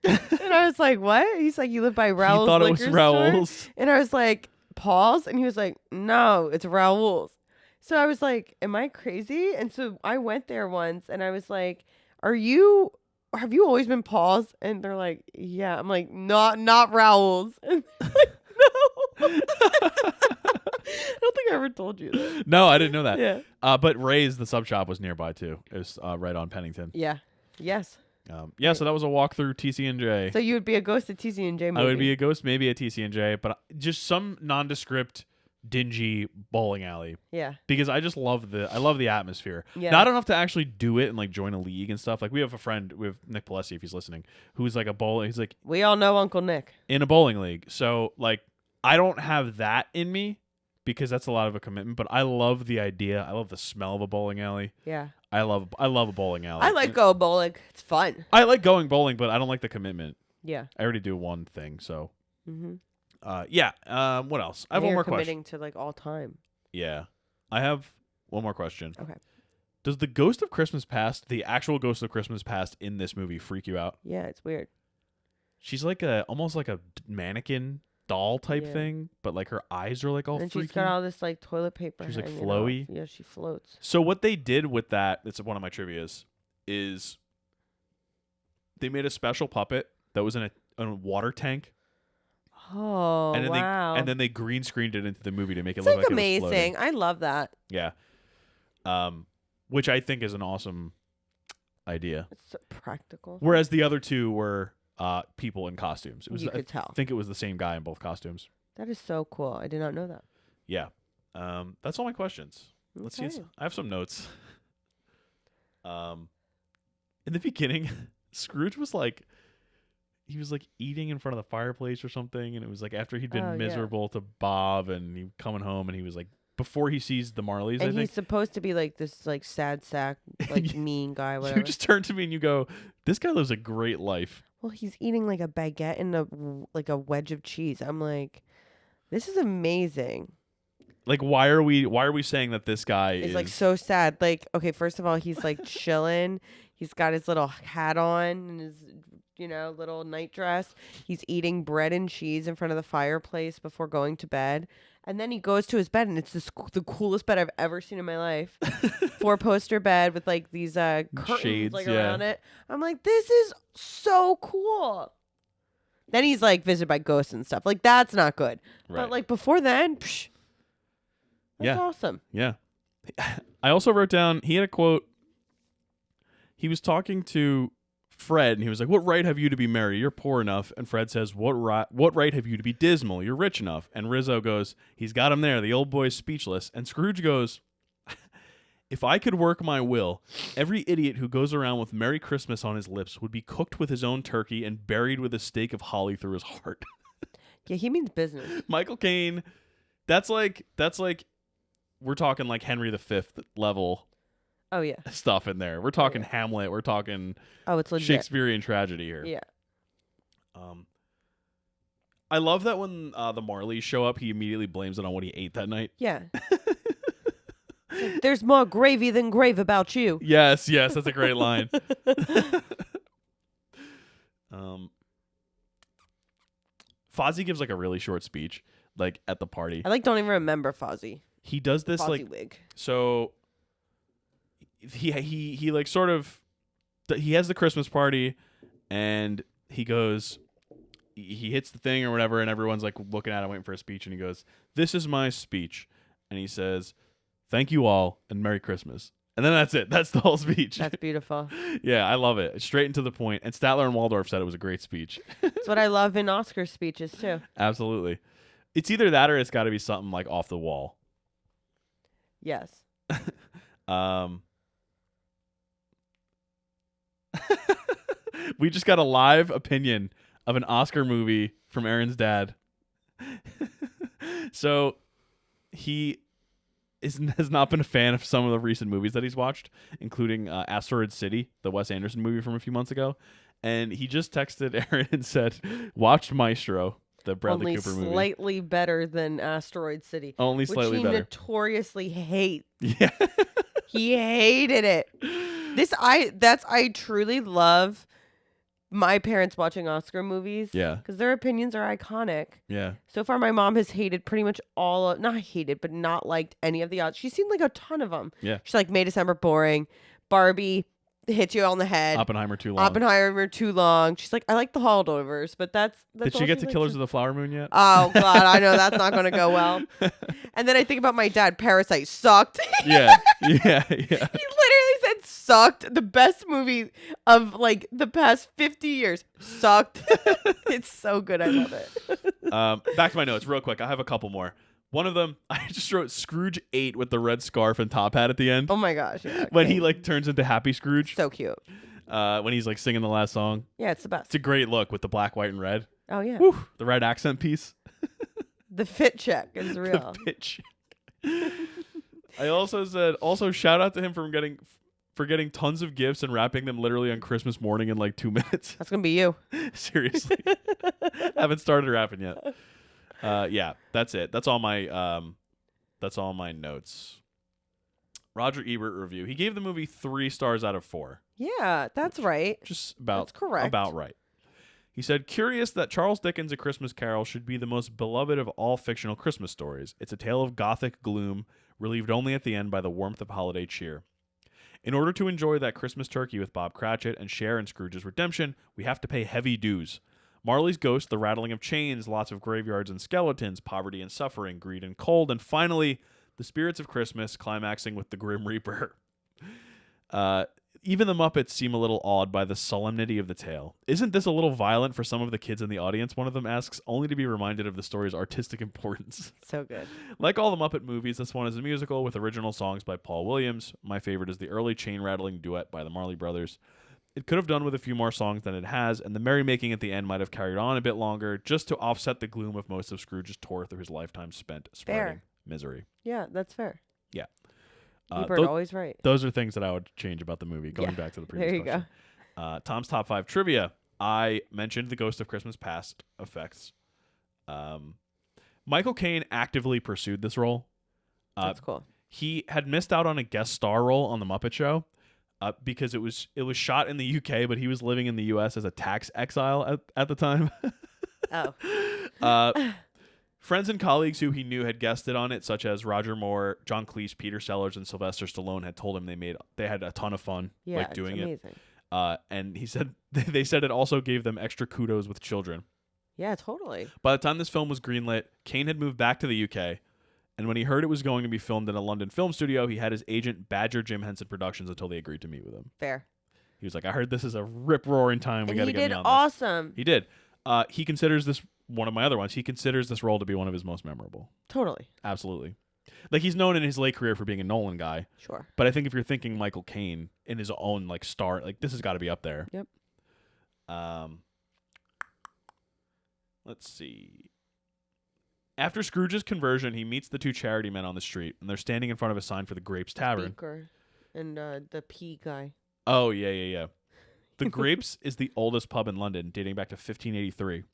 And I was like, "What?" He's like, "You live by Raoul's." He thought it was Raoul's. And I was like, "Paul's?" And he was like, "No, it's Raoul's." So I was like, "Am I crazy?" And so I went there once, and I was like, have you always been Paul's? And they're like, yeah. I'm like, not Raoul's. And they're like, no. I don't think I ever told you that. No, I didn't know that. Yeah. But Ray's, the sub shop, was nearby too. It was right on Pennington. Yeah. Yes. Yeah, so that was a walk through TC&J. So you would be a ghost at TC&J movie. I would be a ghost, maybe at TC&J, but just some nondescript, dingy bowling alley. Yeah. Because I just love the atmosphere. Yeah. Not enough to actually do it and like join a league and stuff. Like we have a friend, we have Nick Palessi, if he's listening, who's like he's like we all know Uncle Nick in a bowling league. So like I don't have that in me because that's a lot of a commitment, but I love the idea. I love the smell of a bowling alley. Yeah. I love a bowling alley. I like going bowling. It's fun. I like going bowling, but I don't like the commitment. Yeah. I already do one thing, so. Mm-hmm. Yeah. What else? I have one more question. Committing to like all time. Yeah. I have one more question. Okay. Does the Ghost of Christmas Past, the actual Ghost of Christmas Past in this movie, freak you out? Yeah, it's weird. She's like almost like a mannequin doll type thing, but like her eyes are like all and freaky. She's got all this like toilet paper. She's like hanging flowy. off. Yeah, she floats. So what they did with that, it's one of my trivias, is they made a special puppet that was in a water tank. Oh, and then wow. And then they green screened it into the movie to make it It's look like like amazing. it was floating. I love that. Yeah. Which I think is an awesome idea. It's so practical. Whereas the other two were people in costumes. It was, you could tell. I think it was the same guy in both costumes. That is so cool. I did not know that. Yeah. That's all my questions. Let's see. Okay. I have some notes. In in the beginning, Scrooge was like, he was like eating in front of the fireplace or something, and it was like after he'd been miserable to Bob, and he coming home, and he was like before he sees the Marleys. And I think he's supposed to be like this like sad sack, like mean guy, whatever. You just turn to me and you go, "This guy lives a great life." Well, he's eating like a baguette and a wedge of cheese. I'm like, this is amazing. Like, why are we saying that this guy is like so sad? Like, okay, first of all, he's like chilling. He's got his little hat on and his little night dress. He's eating bread and cheese in front of the fireplace before going to bed. And then he goes to his bed, and it's the coolest bed I've ever seen in my life. 4-poster bed with like these curtains shades, around it. I'm like, this is so cool. Then he's like visited by ghosts and stuff. Like, that's not good. Right. But like before then, that's awesome. Yeah. I also wrote down, he had a quote. He was talking to Fred, and he was like, "What right have you to be merry? You're poor enough." And Fred says, What right have you to be dismal? You're rich enough." And Rizzo goes, "He's got him there." The old boy's speechless. And Scrooge goes, "If I could work my will, every idiot who goes around with Merry Christmas on his lips would be cooked with his own turkey and buried with a stake of holly through his heart." Yeah, he means business. Michael Caine, that's like we're talking like Henry V level. Oh yeah, stuff in there. We're talking Hamlet. We're talking it's legit. Shakespearean tragedy here. Yeah. I love that when the Marleys show up, he immediately blames it on what he ate that night. Yeah. There's more gravy than grave about you. Yes, that's a great line. Fozzie gives like a really short speech, like at the party. I don't even remember Fozzie. He does this Fozzie wig. So he like sort of he has the Christmas party, and he goes, he hits the thing or whatever, and everyone's like looking at him waiting for a speech, and he goes, "This is my speech," and he says, "Thank you all and Merry Christmas." And then that's it. That's the whole speech. That's beautiful. Yeah, I love it. It's straight and to the point. And Statler and Waldorf said it was a great speech. That's what I love in Oscar speeches too. Absolutely. It's either that or it's got to be something like off the wall. Yes. We just got a live opinion of an Oscar movie from Erin's dad. So he has not been a fan of some of the recent movies that he's watched, including Asteroid City, the Wes Anderson movie from a few months ago. And he just texted Erin and said, "Watched Maestro, the Bradley Cooper movie. Only slightly better than Asteroid City. Only slightly which he better. Notoriously hates. Yeah. He hated it. I truly love my parents watching Oscar movies. Yeah. Because their opinions are iconic. Yeah. So far, my mom has hated pretty much not hated, but not liked any of the odds. She's seen like a ton of them. Yeah. She's like, May December boring. Barbie hits you on the head. Oppenheimer too long. She's like, I like the holdovers, but that's Did she get to Killers of the Flower Moon yet? Oh God, I know that's not going to go well. And then I think about my dad. Parasite sucked. Yeah. He literally said sucked. The best movie of like the past 50 years. Sucked. It's so good. I love it. Back to my notes real quick. I have a couple more. One of them, I just wrote Scrooge 8 with the red scarf and top hat at the end. Oh my gosh. Yeah, when he like turns into Happy Scrooge. So cute. When he's like singing the last song. Yeah, it's the best. It's a great look with the black, white, and red. Oh yeah. Woo, the red accent piece. The fit check is real. The fit check. I also said, shout out to him for getting tons of gifts and wrapping them literally on Christmas morning in like 2 minutes. That's gonna be you. Seriously. Haven't started rapping yet. Yeah, that's it. That's all my notes. Roger Ebert review. He gave the movie 3 stars out of 4. Yeah, that's right. Just about that's correct. About right. He said, "Curious that Charles Dickens' A Christmas Carol should be the most beloved of all fictional Christmas stories. It's a tale of gothic gloom, relieved only at the end by the warmth of holiday cheer. In order to enjoy that Christmas turkey with Bob Cratchit and share in Scrooge's redemption, we have to pay heavy dues. Marley's ghost, the rattling of chains, lots of graveyards and skeletons, poverty and suffering, greed and cold, and finally, the spirits of Christmas, climaxing with the Grim Reaper." Even the Muppets seem a little awed by the solemnity of the tale. "Isn't this a little violent for some of the kids in the audience?" one of them asks, only to be reminded of the story's artistic importance. So good. Like all the Muppet movies, this one is a musical with original songs by Paul Williams. My favorite is the early chain-rattling duet by the Marley Brothers. It could have done with a few more songs than it has, and the merrymaking at the end might have carried on a bit longer, just to offset the gloom of most of Scrooge's tour through his lifetime spent spreading misery. Yeah, that's fair. Yeah. Ebert always right. Those are things that I would change about the movie, going back to the previous there you question. Tom's top 5 trivia. I mentioned the Ghost of Christmas Past effects. Michael Caine actively pursued this role. That's cool. He had missed out on a guest star role on The Muppet Show because it was shot in the UK, but he was living in the US as a tax exile at the time. Oh. Friends and colleagues who he knew had guested on it, such as Roger Moore, John Cleese, Peter Sellers, and Sylvester Stallone, had told him they had a ton of fun doing it. And he said they said it also gave them extra kudos with children. Yeah, totally. By the time this film was greenlit, Caine had moved back to the UK, and when he heard it was going to be filmed in a London film studio, he had his agent badger Jim Henson Productions until they agreed to meet with him. Fair. He was like, "I heard this is a rip-roaring time. We got to get me on this." Awesome. He did. He considers this one of my other ones. He considers this role to be one of his most memorable. Totally. Absolutely. Like, he's known in his late career for being a Nolan guy. Sure. But I think if you're thinking Michael Caine in his own like star, like this has got to be up there. Yep. Let's see. After Scrooge's conversion, he meets the two charity men on the street, and they're standing in front of a sign for the Grapes Tavern. Speaker and the P guy. Oh, yeah. The Grapes is the oldest pub in London, dating back to 1583,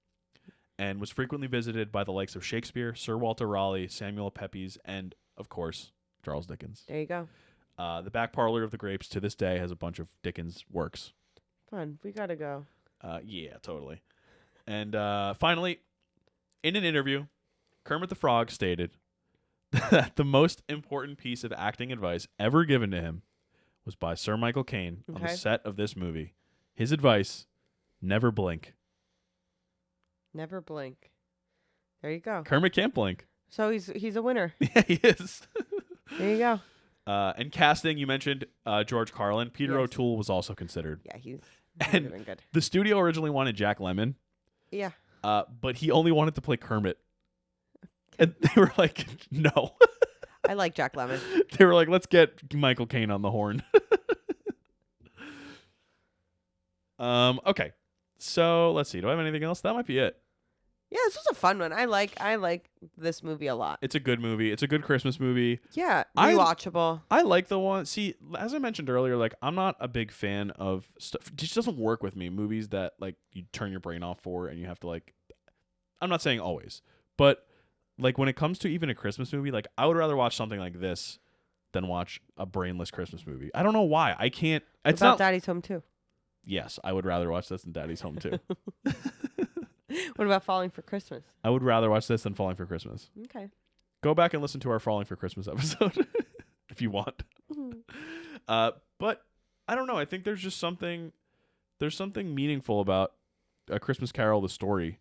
and was frequently visited by the likes of Shakespeare, Sir Walter Raleigh, Samuel Pepys, and, of course, Charles Dickens. There you go. The back parlor of the Grapes to this day has a bunch of Dickens works. Fun. We gotta go. Yeah, totally. And finally, in an interview, Kermit the Frog stated that the most important piece of acting advice ever given to him was by Sir Michael Caine on the set of this movie. His advice, never blink. Never blink. There you go. Kermit can't blink. So he's a winner. Yeah, he is. There you go. And casting, you mentioned George Carlin. Peter O'Toole was also considered. Yeah, he's and good. The studio originally wanted Jack Lemmon. Yeah. But he only wanted to play Kermit. And they were like, no. I like Jack Lemmon. They were like, let's get Michael Caine on the horn. Okay. So let's see. Do I have anything else? That might be it. Yeah, this was a fun one. I like this movie a lot. It's a good movie. It's a good Christmas movie. Yeah, rewatchable. I like the one. See, as I mentioned earlier, like I'm not a big fan of stuff. It just doesn't work with me. Movies that like you turn your brain off for and you have to like. I'm not saying always, but like when it comes to even a Christmas movie, like I would rather watch something like this than watch a brainless Christmas movie. I don't know why. I can't. It's about not Daddy's Home too. Yes, I would rather watch this than Daddy's Home too. What about Falling for Christmas? I would rather watch this than Falling for Christmas. Okay. Go back and listen to our Falling for Christmas episode if you want. But I don't know. I think there's just something meaningful about A Christmas Carol, the story.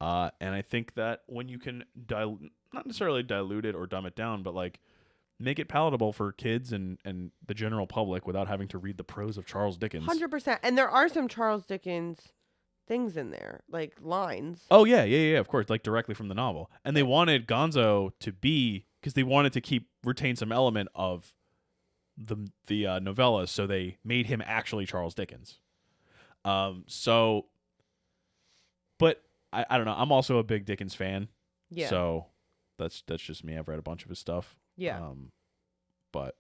And I think that when you can not necessarily dilute it or dumb it down, but like make it palatable for kids and the general public without having to read the prose of Charles Dickens. 100%. And there are some Charles Dickens things in there, like lines. Oh, yeah, of course, like directly from the novel. And they wanted Gonzo to be, because they wanted to retain some element of the novella, so they made him actually Charles Dickens. But I don't know. I'm also a big Dickens fan. Yeah. So that's just me. I've read a bunch of his stuff. Yeah. But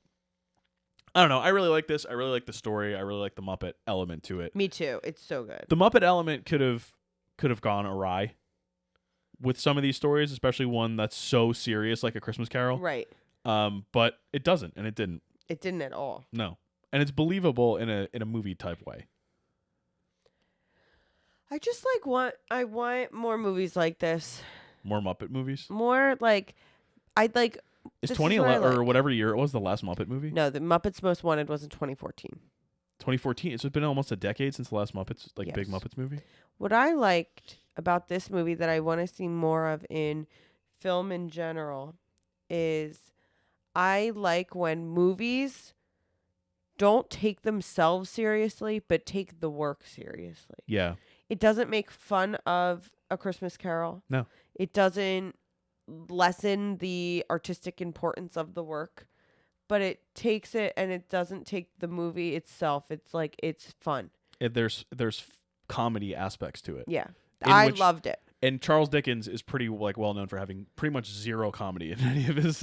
I don't know. I really like this. I really like the story. I really like the Muppet element to it. Me too. It's so good. The Muppet element could have gone awry with some of these stories, especially one that's so serious like A Christmas Carol. Right. But it doesn't, and it didn't. It didn't at all. No. And it's believable in a movie type way. I just I want more movies like this. More Muppet movies? More like I'd like Is 2011 or whatever year it was the last Muppet movie? No, the Muppets Most Wanted was in 2014. 2014. So it's been almost a decade since the last Muppets, Yes. big Muppets movie. What I liked about this movie that I want to see more of in film in general is I like when movies don't take themselves seriously, but take the work seriously. Yeah. It doesn't make fun of A Christmas Carol. No. It doesn't lessen the artistic importance of the work, but it takes it and it doesn't take the movie itself. It's like it's fun. There's comedy aspects to it. Yeah, I which- loved it. And Charles Dickens is pretty like well known for having pretty much zero comedy in any of his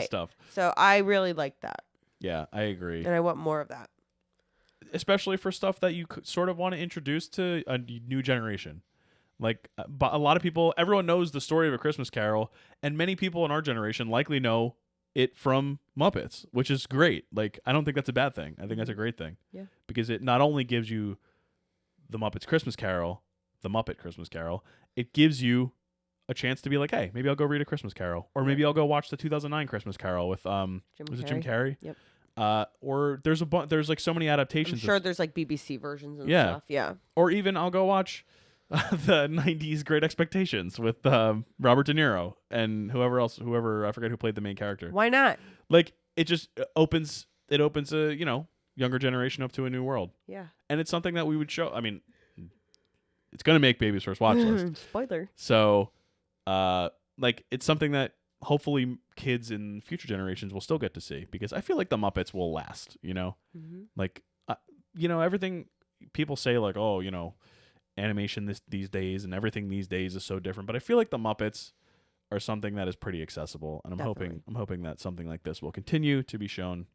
stuff. So I really liked that, Yeah, I agree. and I want more of that. Especially for stuff that you sort of want to introduce to a new generation. Like, but a lot of people, everyone knows the story of A Christmas Carol, and many people in our generation likely know it from Muppets, which is great. Like, I don't think that's a bad thing. I think that's a great thing. Yeah. Because it not only gives you the Muppets Christmas Carol, the Muppet Christmas Carol, it gives you a chance to be like, hey, maybe I'll go read A Christmas Carol, or maybe I'll go watch the 2009 Christmas Carol with was it Jim Carrey? Yep. Or there's like so many adaptations. I'm sure there's like BBC versions and Yeah. stuff. Yeah. Or even I'll go watch the 90s Great Expectations with Robert De Niro and whoever I forget who played the main character. Why not? Like it just opens a younger generation up to a new world. Yeah. And it's something that we would show. I mean, it's gonna make Baby's First Watch List. Spoiler. So, like it's something that hopefully kids in future generations will still get to see, because I feel like the Muppets will last. Mm-hmm. Like, everything people say, like, oh, animation these days and everything these days is so different. But I feel like the Muppets are something that is pretty accessible, and I'm hoping that something like this will continue to be shown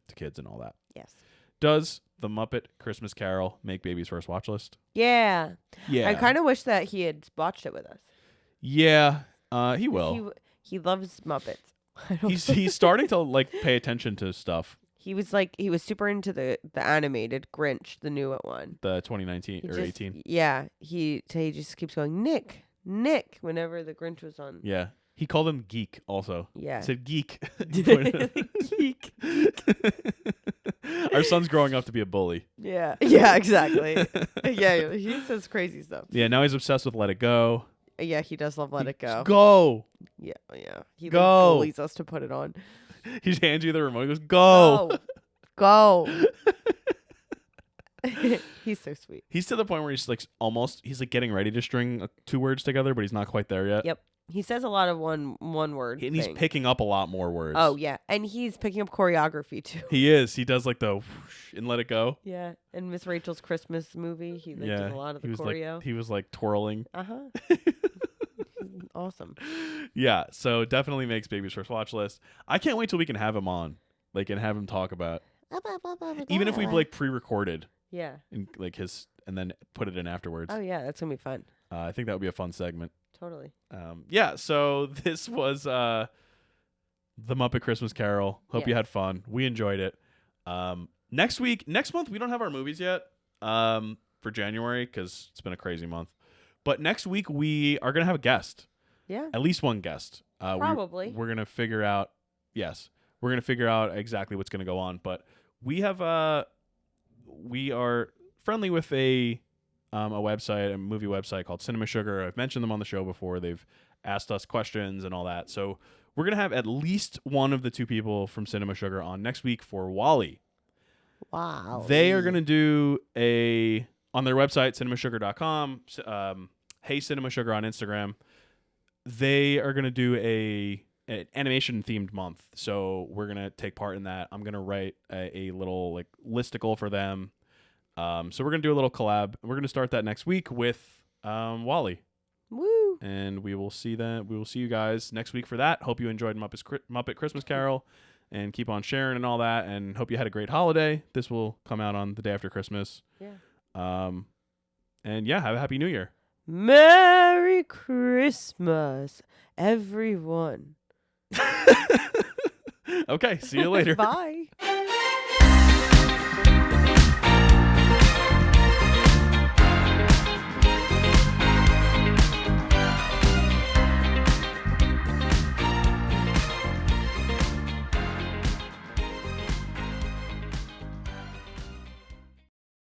to kids and all that. Yes. Does the Muppet Christmas Carol make Baby's First Watch List? Yeah. Yeah. I kind of wish that he had watched it with us. Yeah. He will. He loves Muppets. He's starting to like pay attention to stuff. He was super into the animated Grinch, the new one. The 2019 or 18. Yeah. He just keeps going, Nick, whenever the Grinch was on. Yeah. He called him Geek also. Yeah. He said Geek. Geek. Our son's growing up to be a bully. Yeah. Yeah, exactly. Yeah, he says crazy stuff. Yeah, now he's obsessed with Let It Go. Yeah, he does love Let It Go. Go. Yeah. He Go. bullies us to put it on. He hands you the remote. He goes, go. Go. He's so sweet. He's to the point where he's like getting ready to string 2 words together, but he's not quite there yet. Yep. He says a lot of one word. And he's picking up a lot more words. Oh, yeah. And he's picking up choreography, too. He is. He does like the whoosh and Let It Go. Yeah. And Miss Rachel's Christmas movie. He does a lot of the choreo. He was like twirling. Uh-huh. Awesome. Yeah. So definitely makes Baby's First Watch List. I can't wait till we can have him on. Like, and have him talk about. Even if we like pre-recorded. Yeah. And like and then put it in afterwards. Oh, yeah. That's going to be fun. I think that would be a fun segment. Totally. Yeah, so this was the Muppet Christmas Carol. Hope you had fun. We enjoyed it. Next month, we don't have our movies yet for January because it's been a crazy month. But next week, we are going to have a guest. Yeah. At least one guest. Probably. We're going to figure out, we're going to figure out exactly what's going to go on. But we are friendly with a movie website called Cinema Sugar. I've mentioned them on the show before. They've asked us questions and all that. So we're going to have at least one of the 2 people from Cinema Sugar on next week for Wall-E. Wow. They are going to do on their website, cinemasugar.com, Hey Cinema Sugar on Instagram. They are going to do an animation themed month. So we're going to take part in that. I'm going to write a little like listicle for them. So we're going to do a little collab. We're going to start that next week with Wall-E. Woo! And we will see you guys next week for that. Hope you enjoyed Muppet Christmas Carol, and keep on sharing and all that, and hope you had a great holiday. This will come out on the day after Christmas. Yeah. And yeah, have a happy New Year. Merry Christmas, everyone. Okay, see you later. Bye.